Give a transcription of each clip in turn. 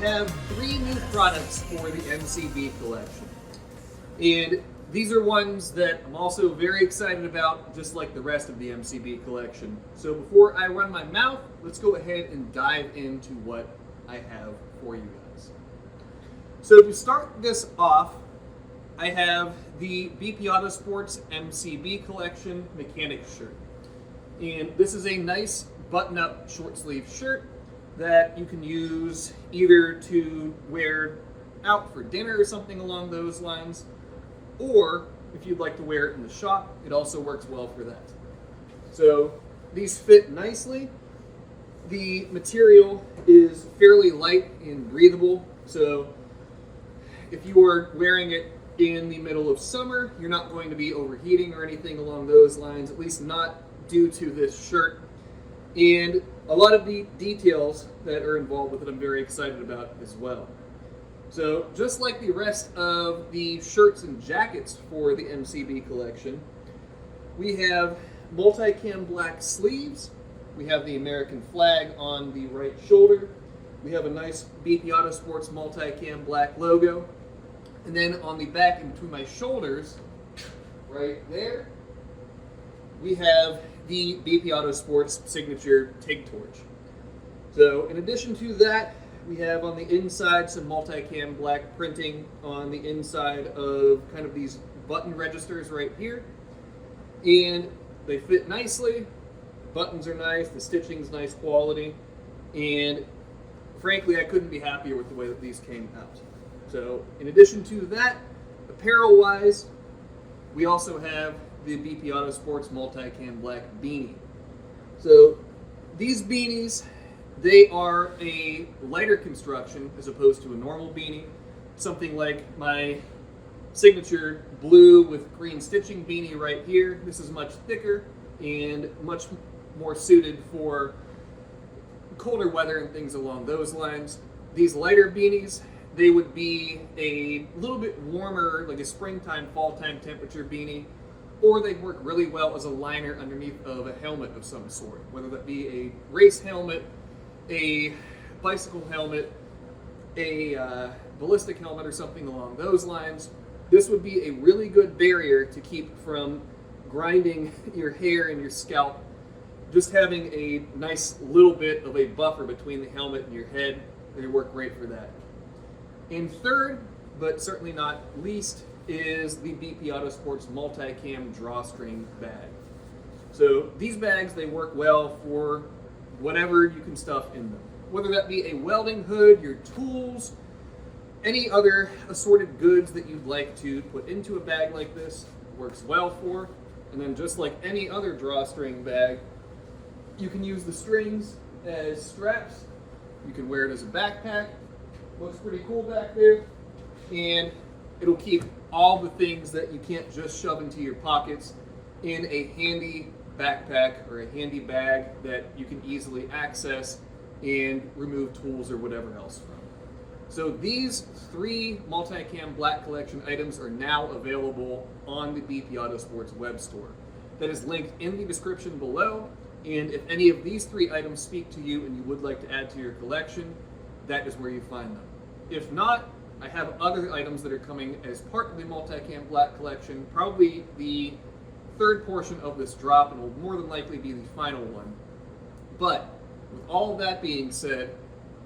have 3 new products for the MCB collection. And these are ones that I'm also very excited about, just like the rest of the MCB collection. So before I run my mouth, let's go ahead and dive into what I have for you guys. So to start this off, I have the BP Autosports MCB collection mechanic shirt. And this is a nice button-up short sleeve shirt that you can use either to wear out for dinner or something along those lines, or if you'd like to wear it in the shop, it also works well for that. So these fit nicely. The material is fairly light and breathable, so if you are wearing it in the middle of summer, you're not going to be overheating or anything along those lines, at least not due to this shirt. And a lot of the details that are involved with it I'm very excited about as well. So just like the rest of the shirts and jackets for the MCB collection, we have multi-cam black sleeves, we have the American flag on the right shoulder, we have a nice BP Autosports multi-cam black logo, and then on the back and between my shoulders, right there, we have the BP Autosports signature TIG torch. So in addition to that, we have on the inside some multi-cam black printing on the inside of kind of these button registers right here. And they fit nicely, buttons are nice, the stitching's nice quality, and frankly I couldn't be happier with the way that these came out. So in addition to that, apparel wise, we also have the BP Autosports multi-cam black beanie. So these beanies, they are a lighter construction as opposed to a normal beanie. Something like my signature blue with green stitching beanie right here. This is much thicker and much more suited for colder weather and things along those lines. These lighter beanies, they would be a little bit warmer, like a springtime, fall time temperature beanie, or they'd work really well as a liner underneath of a helmet of some sort, whether that be a race helmet, a bicycle helmet, a ballistic helmet, or something along those lines. This would be a really good barrier to keep from grinding your hair and your scalp. Just having a nice little bit of a buffer between the helmet and your head, they work great for that. And third, but certainly not least, is the BP Autosports multi-cam drawstring bag. So these bags, they work well for whatever you can stuff in them. Whether that be a welding hood, your tools, any other assorted goods that you'd like to put into a bag like this, works well for. And then just like any other drawstring bag, you can use the strings as straps. You can wear it as a backpack. Looks pretty cool back there. And it'll keep all the things that you can't just shove into your pockets in a handy backpack or a handy bag that you can easily access and remove tools or whatever else from. So these 3 multi-cam black collection items are now available on the BP Autosports web store. That is linked in the description below, and if any of these 3 items speak to you and you would like to add to your collection, that is where you find them. If not, I have other items that are coming as part of the multi-cam black collection, probably the 3rd portion of this drop, and will more than likely be the final one. But with all of that being said,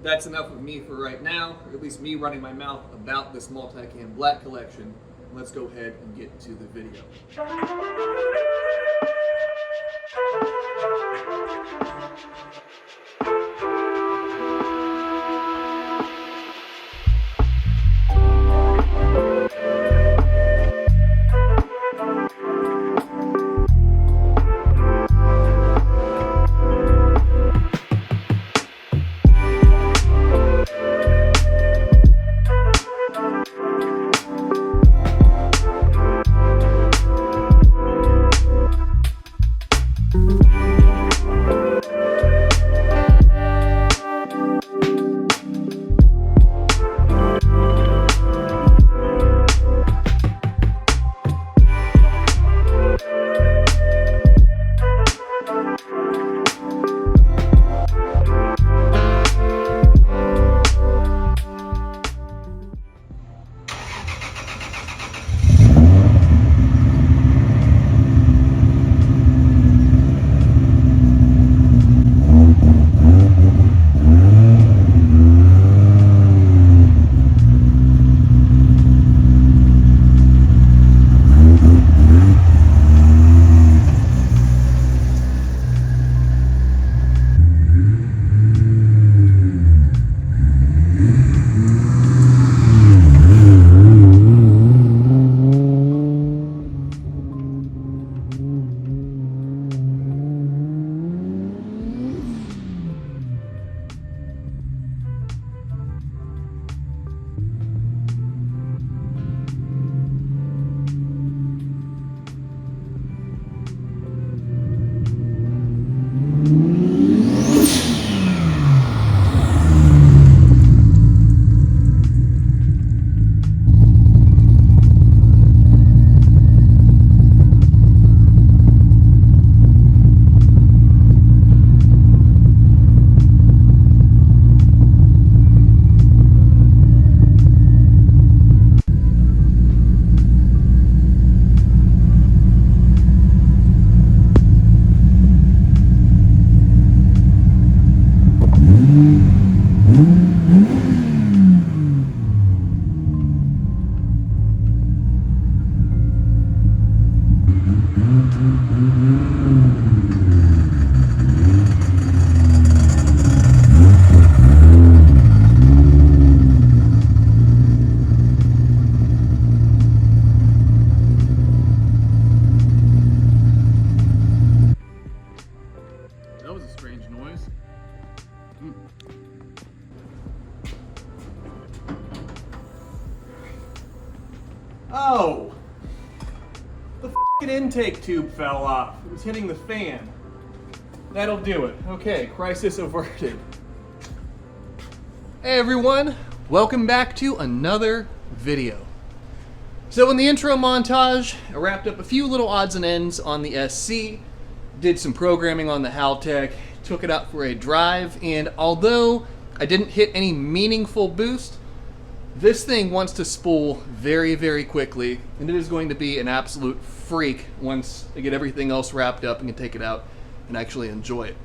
that's enough of me for right now, or at least me running my mouth about this multi-cam black collection. Let's go ahead and get to the video. intake tube fell off. It was hitting the fan. That'll do it. Okay, crisis averted. Hey everyone, welcome back to another video. So in the intro montage, I wrapped up a few little odds and ends on the SC, did some programming on the Haltech, took it out for a drive, and although I didn't hit any meaningful boost, this thing wants to spool very, very quickly, and it is going to be an absolute freak once I get everything else wrapped up and can take it out and actually enjoy it.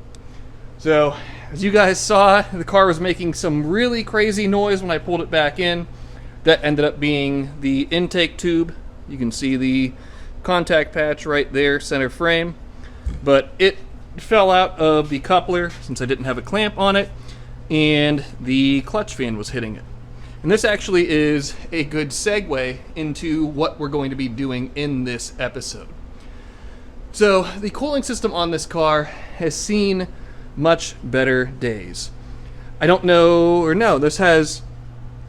So, as you guys saw, the car was making some really crazy noise when I pulled it back in. That ended up being the intake tube. You can see the contact patch right there, center frame. But it fell out of the coupler since I didn't have a clamp on it, and the clutch fan was hitting it. And this actually is a good segue into what we're going to be doing in this episode. So the cooling system on this car has seen much better days. I don't know, or no, this has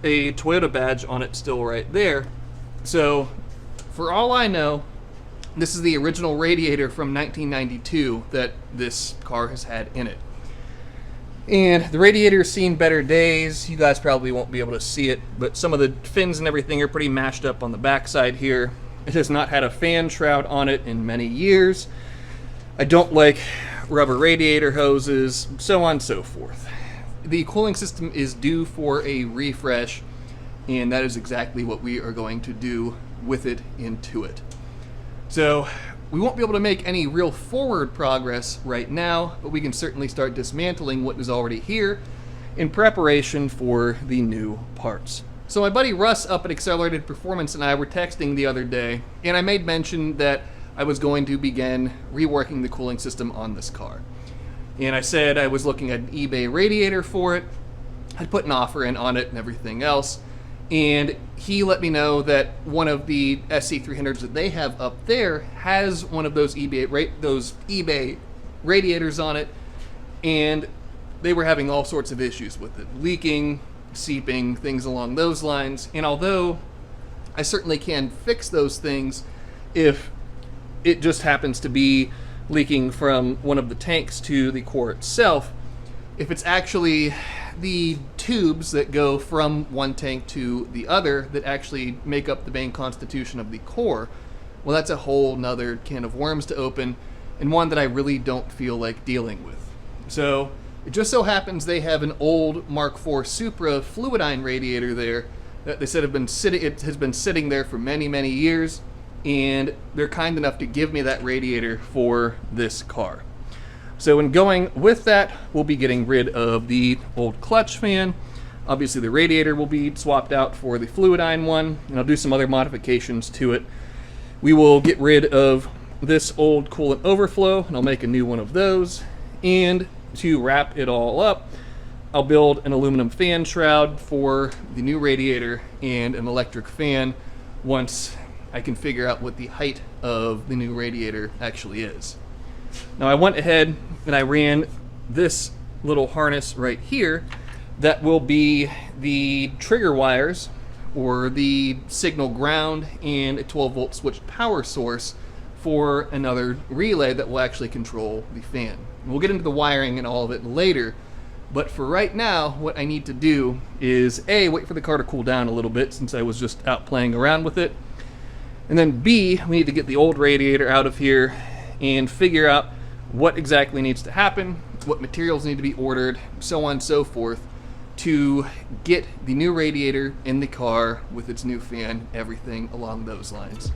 a Toyota badge on it still right there. So for all I know, this is the original Radiator from 1992 that this car has had in it. And the Radiator's seen better days. You guys probably won't be able to see it, but some of the fins and everything are pretty mashed up on the backside here. It has not had a fan shroud on it in many years. I don't like rubber radiator hoses, so on and so forth. The cooling system is due for a refresh, and that is exactly what we are going to do with it into it. So we won't be able to make any real forward progress right now, but we can certainly start dismantling what is already here in preparation for the new parts. So my buddy Russ up at Accelerated Performance and I were texting the other day, and I made mention that I was going to begin reworking the cooling system on this car. And I said I was looking at an eBay Radiator for it. I'd put an offer in on it and everything else. And he let me know that one of the SC300s that they have up there has one of those eBay radiators on it, and they were having all sorts of issues with it, leaking, seeping, things along those lines. And although I certainly can fix those things if it just happens to be leaking from one of the tanks to the core itself, if it's actually the tubes that go from one tank to the other that actually make up the main constitution of the core, well, that's a whole nother can of worms to open, and one that I really don't feel like dealing with. So it just so happens they have an old Mark IV Supra fluidine radiator there that they said it has been sitting there for many, many years, and they're kind enough to give me that radiator for this car. So in going with that, we'll be getting rid of the old clutch fan. Obviously the radiator will be swapped out for the fluidine one, and I'll do some other modifications to it. We will get rid of this old coolant overflow, and I'll make a new one of those. And to wrap it all up, I'll build an aluminum fan shroud for the new radiator and an electric fan once I can figure out what the height of the new radiator actually is. Now I went ahead and I ran this little harness right here that will be the trigger wires or the signal ground and a 12-volt switched power source for another relay that will actually control the fan. We'll get into the wiring and all of it later, but for right now what I need to do is A, wait for the car to cool down a little bit since I was just out playing around with it, and then B, we need to get the old radiator out of here and figure out what exactly needs to happen, what materials need to be ordered, so on and so forth, to get the new radiator in the car with its new fan, everything along those lines.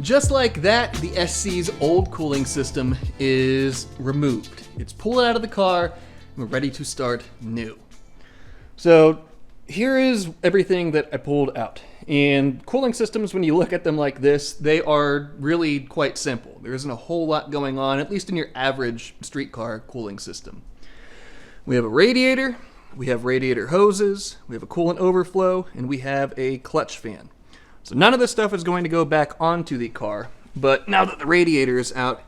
Just like that, the SC's old cooling system is removed. It's pulled out of the car, and we're ready to start new. So here is everything that I pulled out. And cooling systems, when you look at them like this, they are really quite simple. There isn't a whole lot going on, at least in your average streetcar cooling system. We have a radiator, we have radiator hoses, we have a coolant overflow, and we have a clutch fan. So none of this stuff is going to go back onto the car, but now that the radiator is out,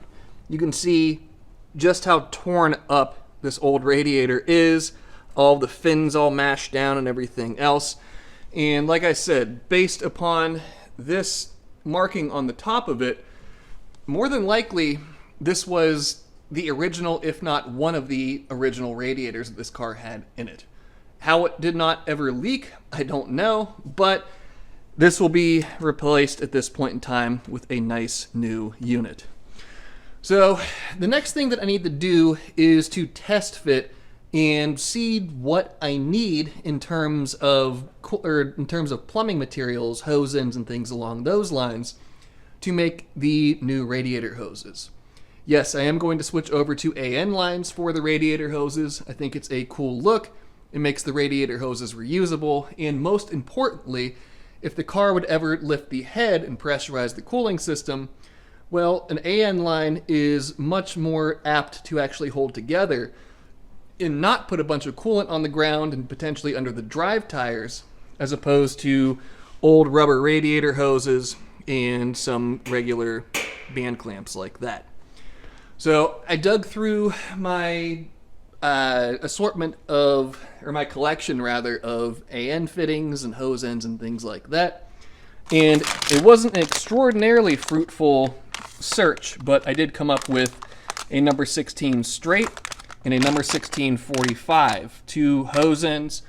you can see just how torn up this old radiator is, all the fins all mashed down and everything else. And like I said, based upon this marking on the top of it, more than likely this was the original, if not one of the original radiators that this car had in it. How it did not ever leak, I don't know, but this will be replaced at this point in time with a nice new unit. So the next thing that I need to do is to test fit and see what I need in terms of plumbing materials, hose ends, and things along those lines to make the new radiator hoses. Yes, I am going to switch over to AN lines for the radiator hoses. I think it's a cool look. It makes the radiator hoses reusable, and most importantly, if the car would ever lift the head and pressurize the cooling system, well, an AN line is much more apt to actually hold together and not put a bunch of coolant on the ground and potentially under the drive tires, as opposed to old rubber radiator hoses and some regular band clamps like that. So I dug through my my collection rather, of AN fittings and hose ends and things like that. And it wasn't an extraordinarily fruitful search, but I did come up with a number 16 straight and a number 16 45, two hose ends,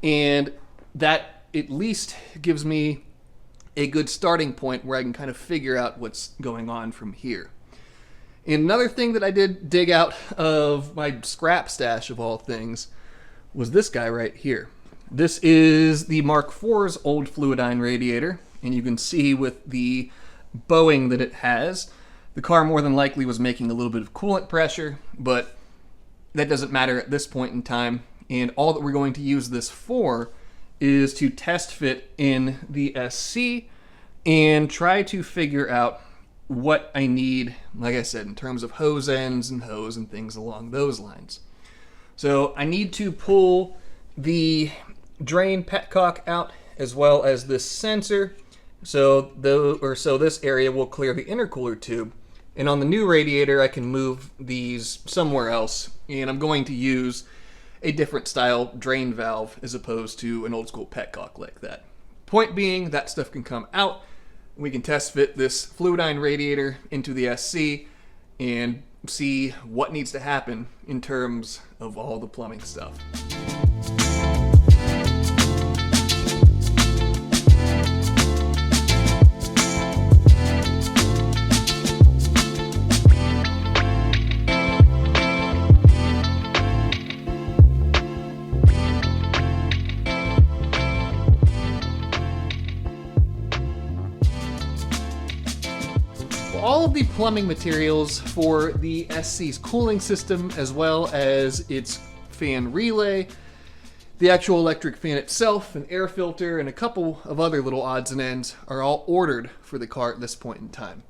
and that at least gives me a good starting point where I can kind of figure out what's going on from here. And another thing that I did dig out of my scrap stash of all things was this guy right here. This is the Mark IV's old fluidine radiator, and you can see with the bowing that it has, the car more than likely was making a little bit of coolant pressure, but that doesn't matter at this point in time. And all that we're going to use this for is to test fit in the SC and try to figure out what I need, like I said, in terms of hose ends and hose and things along those lines. So I need to pull the drain petcock out as well as this sensor. So this area will clear the intercooler tube. And on the new radiator, I can move these somewhere else. And I'm going to use a different style drain valve as opposed to an old school petcock like that. Point being, that stuff can come out. We can test fit this fluidine radiator into the SC and see what needs to happen in terms of all the plumbing stuff. All of the plumbing materials for the SC's cooling system, as well as its fan relay, the actual electric fan itself, an air filter, and a couple of other little odds and ends, are all ordered for the car at this point in time.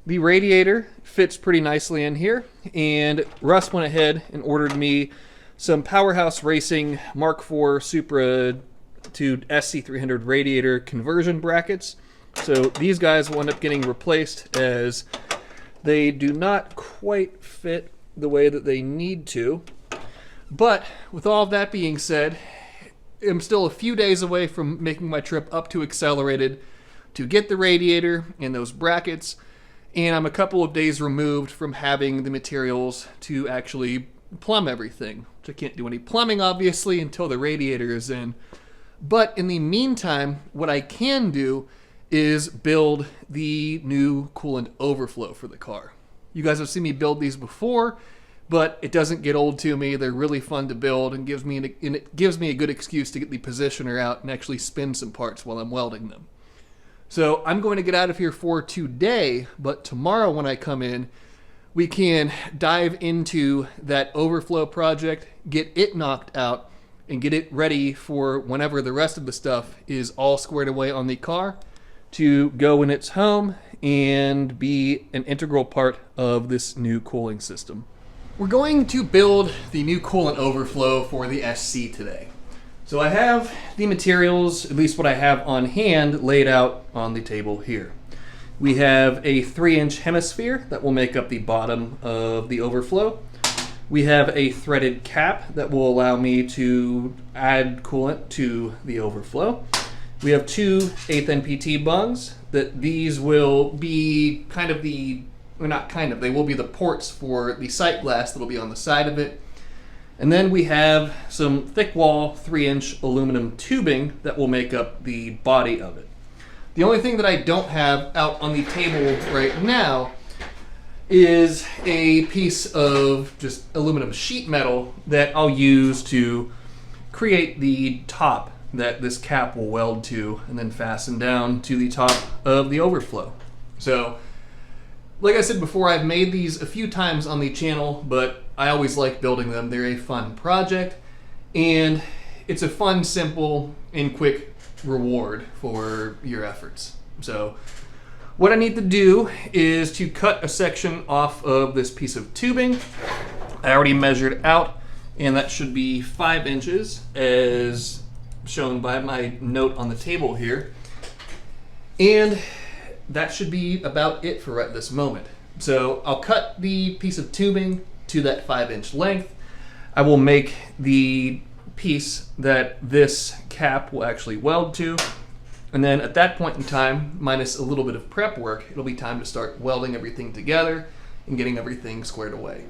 The radiator fits pretty nicely in here, and Russ went ahead and ordered me some Powerhouse Racing Mark IV Supra to SC300 radiator conversion brackets. So these guys will end up getting replaced as they do not quite fit the way that they need to. But with all of that being said, I'm still a few days away from making my trip up to Accelerated to get the radiator and those brackets, and I'm a couple of days removed from having the materials to actually plumb everything, which I can't do any plumbing obviously until the radiator is in. But in the meantime, what I can do is build the new coolant overflow for the car. You guys have seen me build these before, but it doesn't get old to me. They're really fun to build and it gives me a good excuse to get the positioner out and actually spin some parts while I'm welding them. So I'm going to get out of here for today, but tomorrow when I come in, we can dive into that overflow project, get it knocked out, and get it ready for whenever the rest of the stuff is all squared away on the car to go in its home and be an integral part of this new cooling system. We're going to build the new coolant overflow for the SC today. So I have the materials, at least what I have on hand, laid out on the table here. We have a 3-inch hemisphere that will make up the bottom of the overflow. We have a threaded cap that will allow me to add coolant to the overflow. We have 2 1/8 NPT bungs that these will be kind of the, or not kind of, they will be the ports for the sight glass that will be on the side of it. And then we have some thick wall 3-inch aluminum tubing that will make up the body of it. The only thing that I don't have out on the table right now is a piece of just aluminum sheet metal that I'll use to create the top that this cap will weld to and then fasten down to the top of the overflow. So, like I said before, I've made these a few times on the channel, but I always like building them. They're a fun project, and it's a fun, simple, and quick reward for your efforts. So, what I need to do is to cut a section off of this piece of tubing. I already measured out, and that should be 5 inches as shown by my note on the table here. And that should be about it for right this moment. So I'll cut the piece of tubing to that 5-inch length. I will make the piece that this cap will actually weld to. And then at that point in time, minus a little bit of prep work, it'll be time to start welding everything together and getting everything squared away.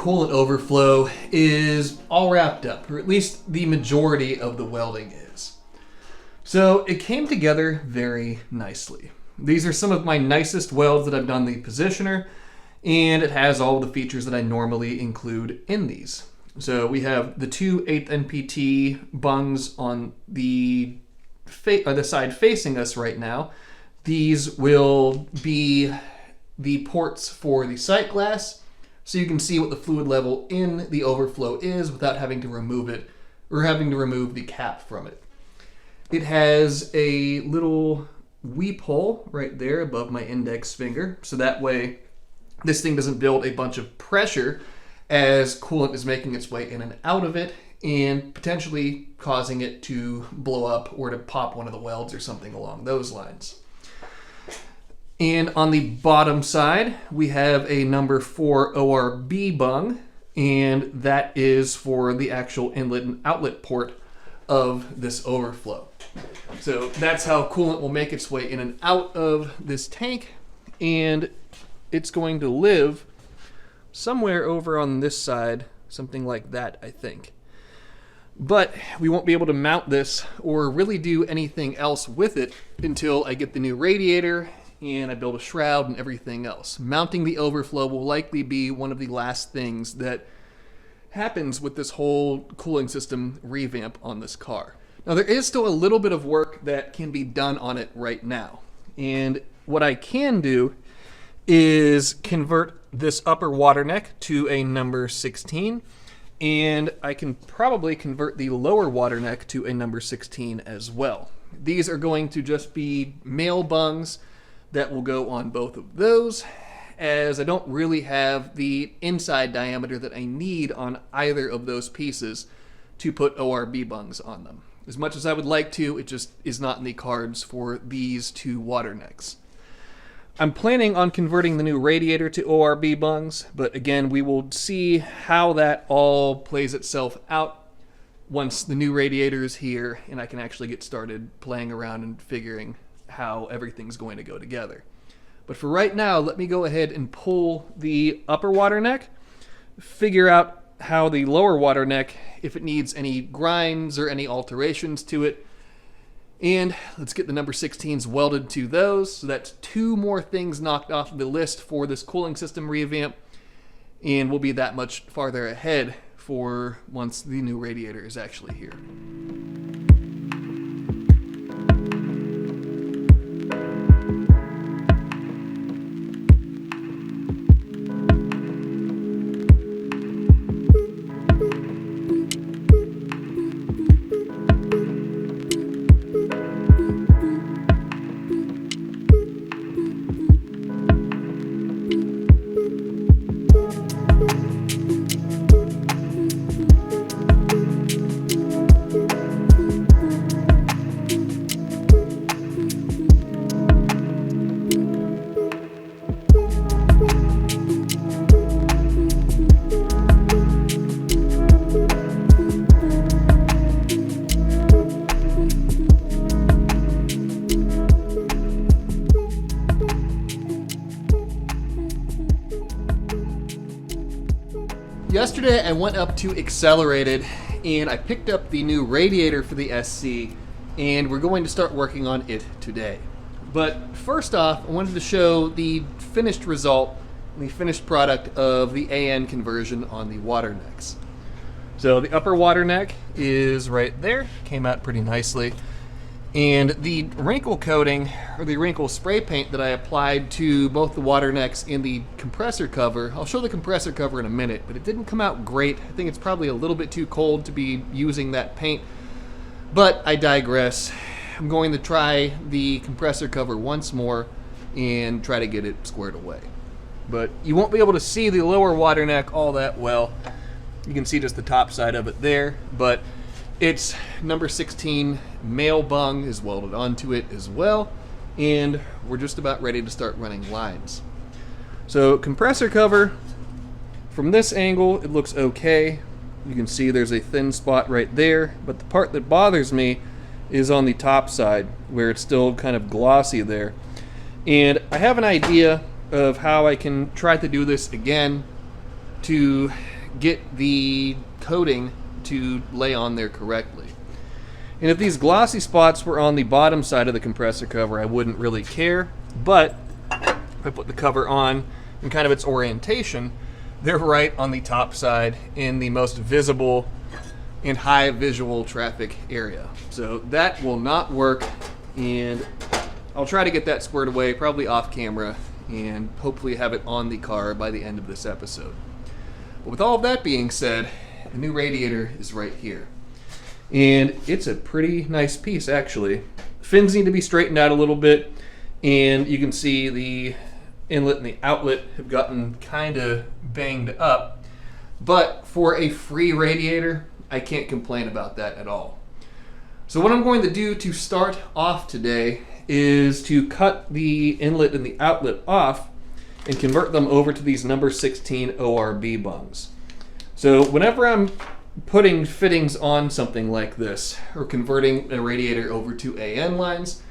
coolant overflow is all wrapped up, or at least the majority of the welding is. So it came together very nicely. These are some of my nicest welds that I've done the positioner, and it has all the features that I normally include in these. So we have the two 8th NPT bungs on the side facing us right now. These will be the ports for the sight glass, so you can see what the fluid level in the overflow is without having to remove it or having to remove the cap from it. It has a little weep hole right there above my index finger, so that way this thing doesn't build a bunch of pressure as coolant is making its way in and out of it and potentially causing it to blow up or to pop one of the welds or something along those lines. And on the bottom side, we have a number 4 ORB bung, and that is for the actual inlet and outlet port of this overflow. So that's how coolant will make its way in and out of this tank, and it's going to live somewhere over on this side, something like that, I think. But we won't be able to mount this or really do anything else with it until I get the new radiator and I build a shroud and everything else. Mounting the overflow will likely be one of the last things that happens with this whole cooling system revamp on this car. Now there is still a little bit of work that can be done on it right now. And what I can do is convert this upper water neck to a number 16, and I can probably convert the lower water neck to a number 16 as well. These are going to just be male bungs that will go on both of those, as I don't really have the inside diameter that I need on either of those pieces to put ORB bungs on them. As much as I would like to, it just is not in the cards for these two water necks. I'm planning on converting the new radiator to ORB bungs, but again, we will see how that all plays itself out once the new radiator is here and I can actually get started playing around and figuring how everything's going to go together. But for right now, let me go ahead and pull the upper water neck, figure out how the lower water neck, if it needs any grinds or any alterations to it, and let's get the number 16s welded to those. So that's 2 more things knocked off of the list for this cooling system revamp, and we'll be that much farther ahead for once the new radiator is actually here. Yesterday I went up to Accelerated and I picked up the new radiator for the SC, and we're going to start working on it today. But first off, I wanted to show the finished result, the finished product of the AN conversion on the water necks. So the upper water neck is right there, came out pretty nicely. And the wrinkle coating, or the wrinkle spray paint that I applied to both the water necks and the compressor cover, I'll show the compressor cover in a minute, but it didn't come out great. I think it's probably a little bit too cold to be using that paint, but I digress. I'm going to try the compressor cover once more and try to get it squared away. But you won't be able to see the lower water neck all that well. You can see just the top side of it there, but its number 16 male bung is welded onto it as well, and we're just about ready to start running lines. So compressor cover, from this angle it looks okay. You can see there's a thin spot right there, but the part that bothers me is on the top side where it's still kind of glossy there. And I have an idea of how I can try to do this again to get the coating to lay on there correctly. And if these glossy spots were on the bottom side of the compressor cover, I wouldn't really care, but if I put the cover on in kind of its orientation, they're right on the top side in the most visible and high visual traffic area. So that will not work, and I'll try to get that squared away, probably off camera, and hopefully have it on the car by the end of this episode. But with all of that being said, the new radiator is right here. And it's a pretty nice piece, actually. Fins need to be straightened out a little bit, and you can see the inlet and the outlet have gotten kind of banged up. But for a free radiator, I can't complain about that at all. So what I'm going to do to start off today is to cut the inlet and the outlet off and convert them over to these number 16 ORB bungs. So whenever I'm putting fittings on something like this, or converting a radiator over to AN lines,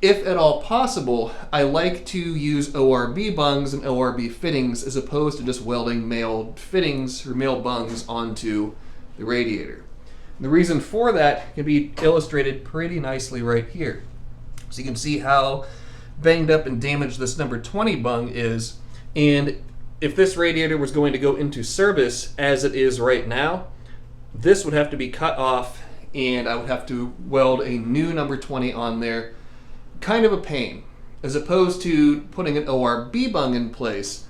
if at all possible, I like to use ORB bungs and ORB fittings as opposed to just welding male fittings or male bungs onto the radiator. And the reason for that can be illustrated pretty nicely right here. So you can see how banged up and damaged this number 20 bung is, and if this radiator was going to go into service as it is right now, this would have to be cut off and I would have to weld a new number 20 on there. Kind of a pain. As opposed to putting an ORB bung in place,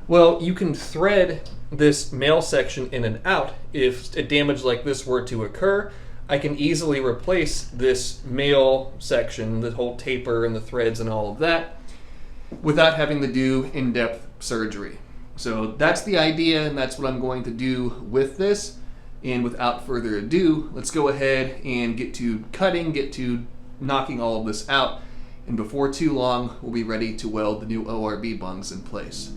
well, you can thread this male section in and out. If a damage like this were to occur, I can easily replace this male section, the whole taper and the threads and all of that, without having to do in-depth surgery. So that's the idea, and that's what I'm going to do with this. And without further ado, let's go ahead and get to cutting, get to knocking all of this out, and before too long, we'll be ready to weld the new ORB bungs in place.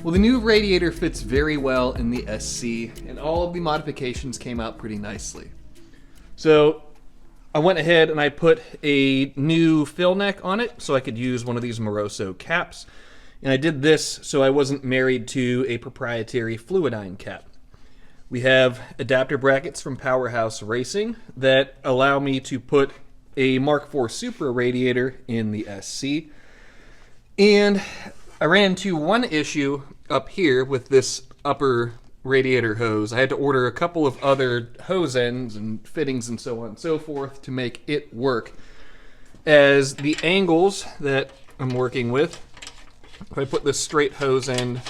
Well, the new radiator fits very well in the SC, and all of the modifications came out pretty nicely. So I went ahead and I put a new fill neck on it so I could use one of these Moroso caps. And I did this so I wasn't married to a proprietary Fluidine cap. We have adapter brackets from Powerhouse Racing that allow me to put a Mark IV Supra radiator in the SC. And I ran into one issue up here with this upper radiator hose. I had to order a couple of other hose ends and fittings and so on and so forth to make it work. As the angles that I'm working with, if I put this straight hose end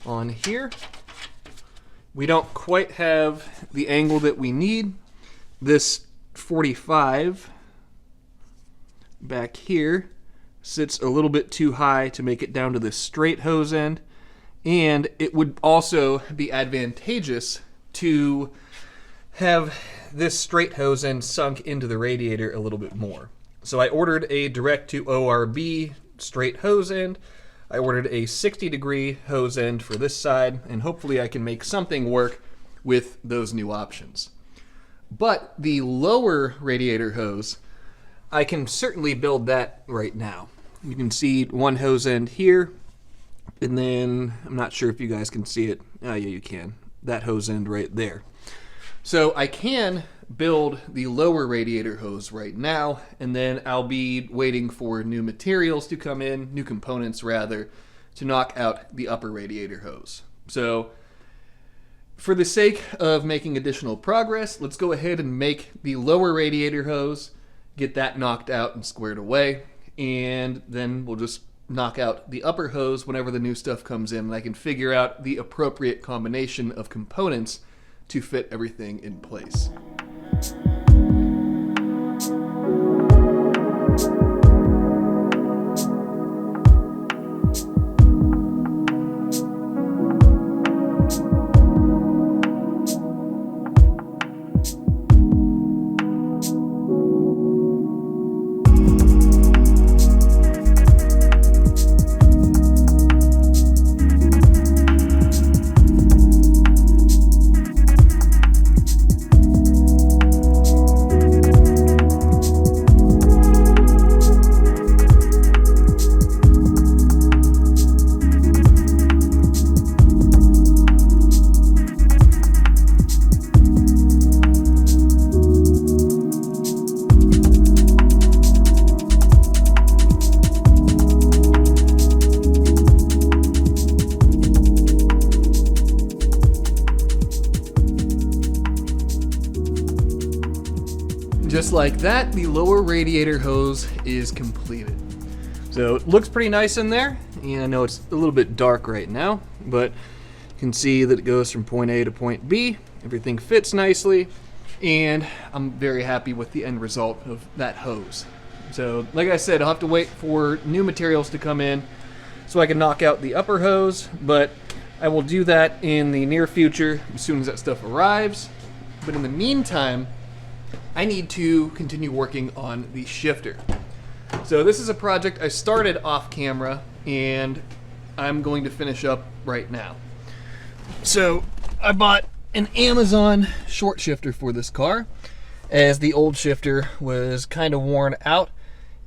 on here, we don't quite have the angle that we need. This 45 back here sits a little bit too high to make it down to this straight hose end, and it would also be advantageous to have this straight hose end sunk into the radiator a little bit more. So I ordered a direct to ORB straight hose end. I ordered a 60-degree hose end for this side, and hopefully I can make something work with those new options. But the lower radiator hose, I can certainly build that right now. You can see one hose end here, and then I'm not sure if you guys can see it. Oh yeah, you can. That hose end right there. So I can build the lower radiator hose right now, and then I'll be waiting for new materials to come in, new components rather, to knock out the upper radiator hose. So for the sake of making additional progress, let's go ahead and make the lower radiator hose, get that knocked out and squared away, and then we'll just knock out the upper hose whenever the new stuff comes in, and I can figure out the appropriate combination of components to fit everything in place. Just like that, the lower radiator hose is completed. So it looks pretty nice in there. Yeah, I know it's a little bit dark right now, but you can see that it goes from point A to point B. Everything fits nicely, and I'm very happy with the end result of that hose. So like I said, I'll have to wait for new materials to come in so I can knock out the upper hose, but I will do that in the near future as soon as that stuff arrives. But in the meantime, I need to continue working on the shifter. So this is a project I started off camera, and I'm going to finish up right now. So I bought an Amazon short shifter for this car, as the old shifter was kind of worn out,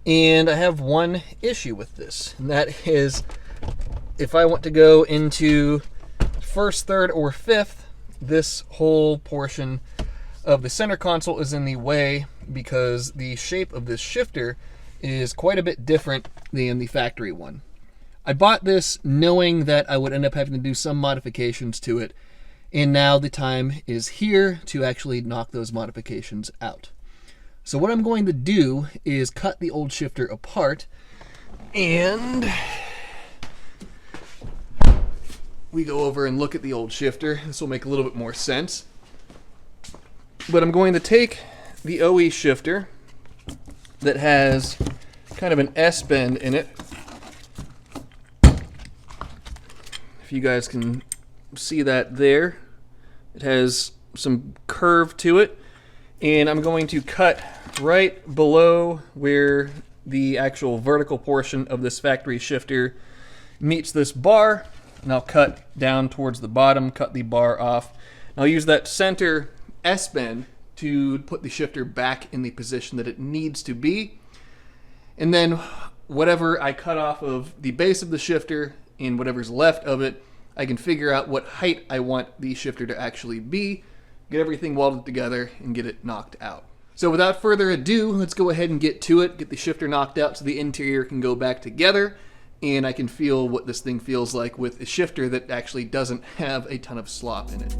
and I have one issue with this, and that is if I want to go into first, third, or fifth, this whole portion of the center console is in the way because the shape of this shifter is quite a bit different than the factory one. I bought this knowing that I would end up having to do some modifications to it, and now the time is here to actually knock those modifications out. So what I'm going to do is cut the old shifter apart, and we go over and look at the old shifter. This will make a little bit more sense. But I'm going to take the OE shifter that has kind of an S-bend in it. If you guys can see that there, it has some curve to it. And I'm going to cut right below where the actual vertical portion of this factory shifter meets this bar. And I'll cut down towards the bottom, cut the bar off. And I'll use that center S-bend to put the shifter back in the position that it needs to be. And then whatever I cut off of the base of the shifter and whatever's left of it, I can figure out what height I want the shifter to actually be, get everything welded together, and get it knocked out. So without further ado, let's go ahead and get to it, get the shifter knocked out so the interior can go back together, and I can feel what this thing feels like with a shifter that actually doesn't have a ton of slop in it.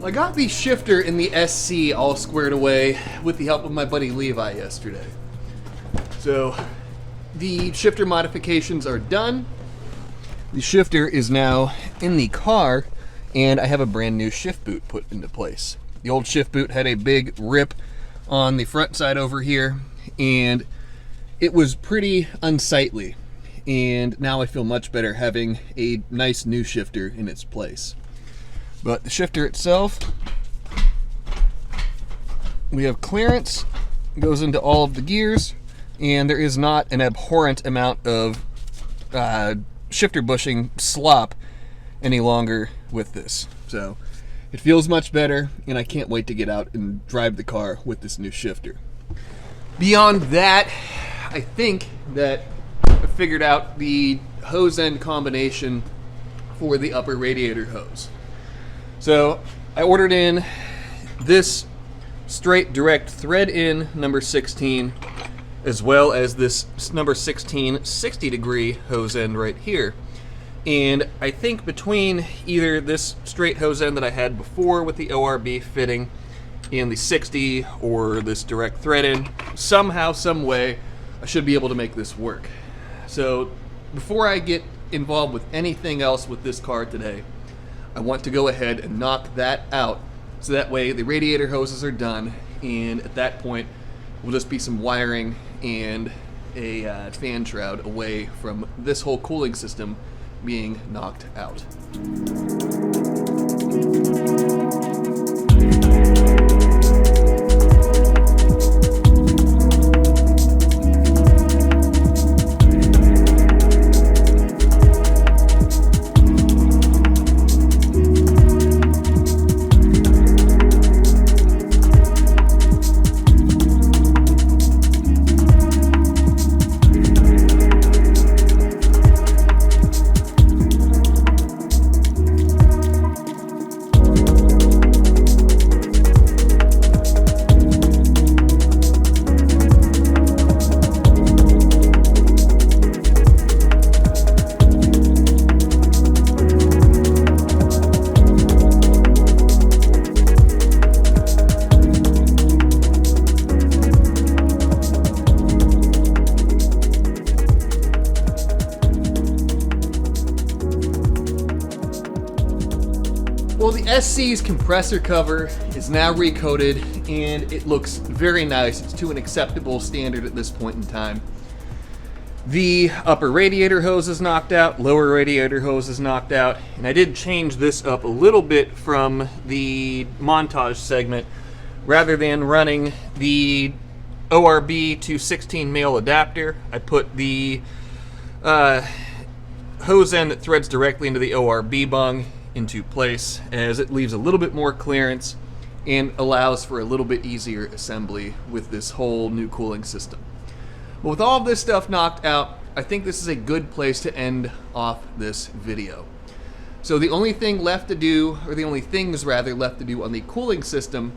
I got the shifter in the SC all squared away with the help of my buddy Levi yesterday. So the shifter modifications are done. The shifter is now in the car, and I have a brand new shift boot put into place. The old shift boot had a big rip on the front side over here, and it was pretty unsightly. And now I feel much better having a nice new shifter in its place. But the shifter itself, we have clearance, goes into all of the gears, and there is not an abhorrent amount of shifter bushing slop any longer with this. So it feels much better, and I can't wait to get out and drive the car with this new shifter. Beyond that, I think that I figured out the hose end combination for the upper radiator hose. So I ordered in this straight direct thread in number 16, as well as this number 16 60 degree hose end right here. And I think between either this straight hose end that I had before with the ORB fitting and the 60 or this direct thread in, somehow, some way, I should be able to make this work. So before I get involved with anything else with this car today, I want to go ahead and knock that out, so that way the radiator hoses are done, and at that point will just be some wiring and a fan shroud away from this whole cooling system being knocked out. Well, the SC's compressor cover is now recoated, and it looks very nice. It's to an acceptable standard at this point in time. The upper radiator hose is knocked out, lower radiator hose is knocked out, and I did change this up a little bit from the montage segment. Rather than running the ORB to 16 male adapter, I put the hose end that threads directly into the ORB bung into place, as it leaves a little bit more clearance and allows for a little bit easier assembly with this whole new cooling system. But with all of this stuff knocked out, I think this is a good place to end off this video. So the only thing left to do, or the only things rather left to do on the cooling system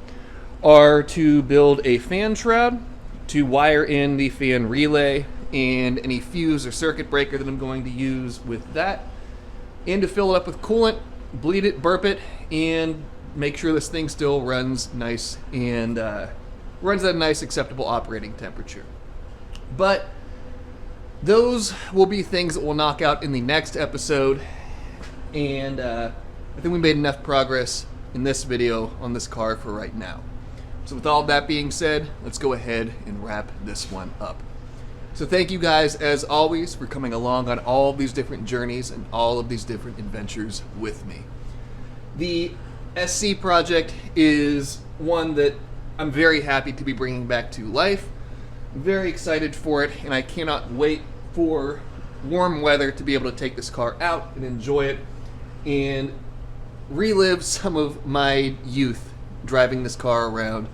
are to build a fan shroud, to wire in the fan relay and any fuse or circuit breaker that I'm going to use with that, and to fill it up with coolant, bleed it, burp it, and make sure this thing still runs nice and runs at a nice acceptable operating temperature. But those will be things that we'll knock out in the next episode, and I think we made enough progress in this video on this car for right now. So with all that being said, let's go ahead and wrap this one up. So thank you guys, as always, for coming along on all of these different journeys and all of these different adventures with me. The SC project is one that I'm very happy to be bringing back to life. I'm very excited for it, and I cannot wait for warm weather to be able to take this car out and enjoy it and relive some of my youth driving this car around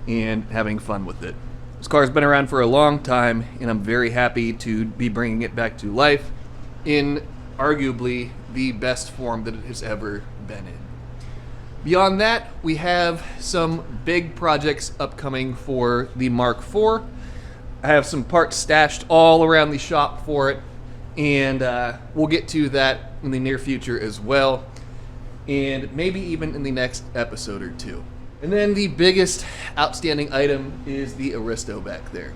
and having fun with it. This car's been around for a long time, and I'm very happy to be bringing it back to life in arguably the best form that it has ever been in. Beyond that, we have some big projects upcoming for the Mark IV. I have some parts stashed all around the shop for it, and we'll get to that in the near future as well, and maybe even in the next episode or two. And then the biggest outstanding item is the Aristo back there.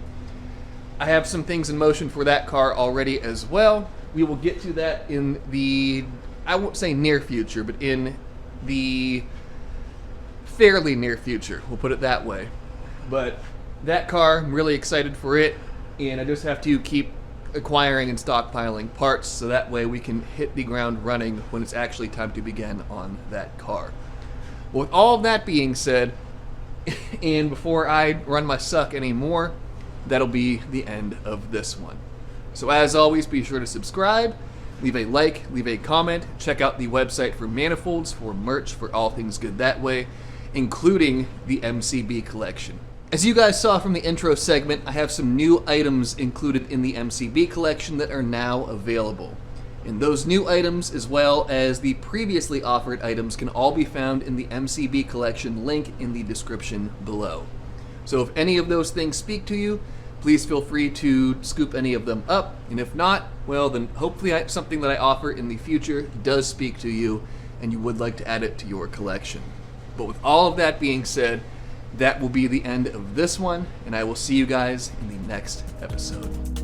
I have some things in motion for that car already as well. We will get to that in the, I won't say near future, but in the fairly near future, we'll put it that way. But that car, I'm really excited for it, and I just have to keep acquiring and stockpiling parts so that way we can hit the ground running when it's actually time to begin on that car. But with all of that being said, and before I run my suck anymore, that'll be the end of this one. So as always, be sure to subscribe, leave a like, leave a comment, check out the website for manifolds, for merch, for all things good that way, including the MCB collection. As you guys saw from the intro segment, I have some new items included in the MCB collection that are now available. And those new items, as well as the previously offered items, can all be found in the MCB collection link in the description below. So if any of those things speak to you, please feel free to scoop any of them up. And if not, well then hopefully something that I offer in the future does speak to you and you would like to add it to your collection. But with all of that being said, that will be the end of this one, and I will see you guys in the next episode.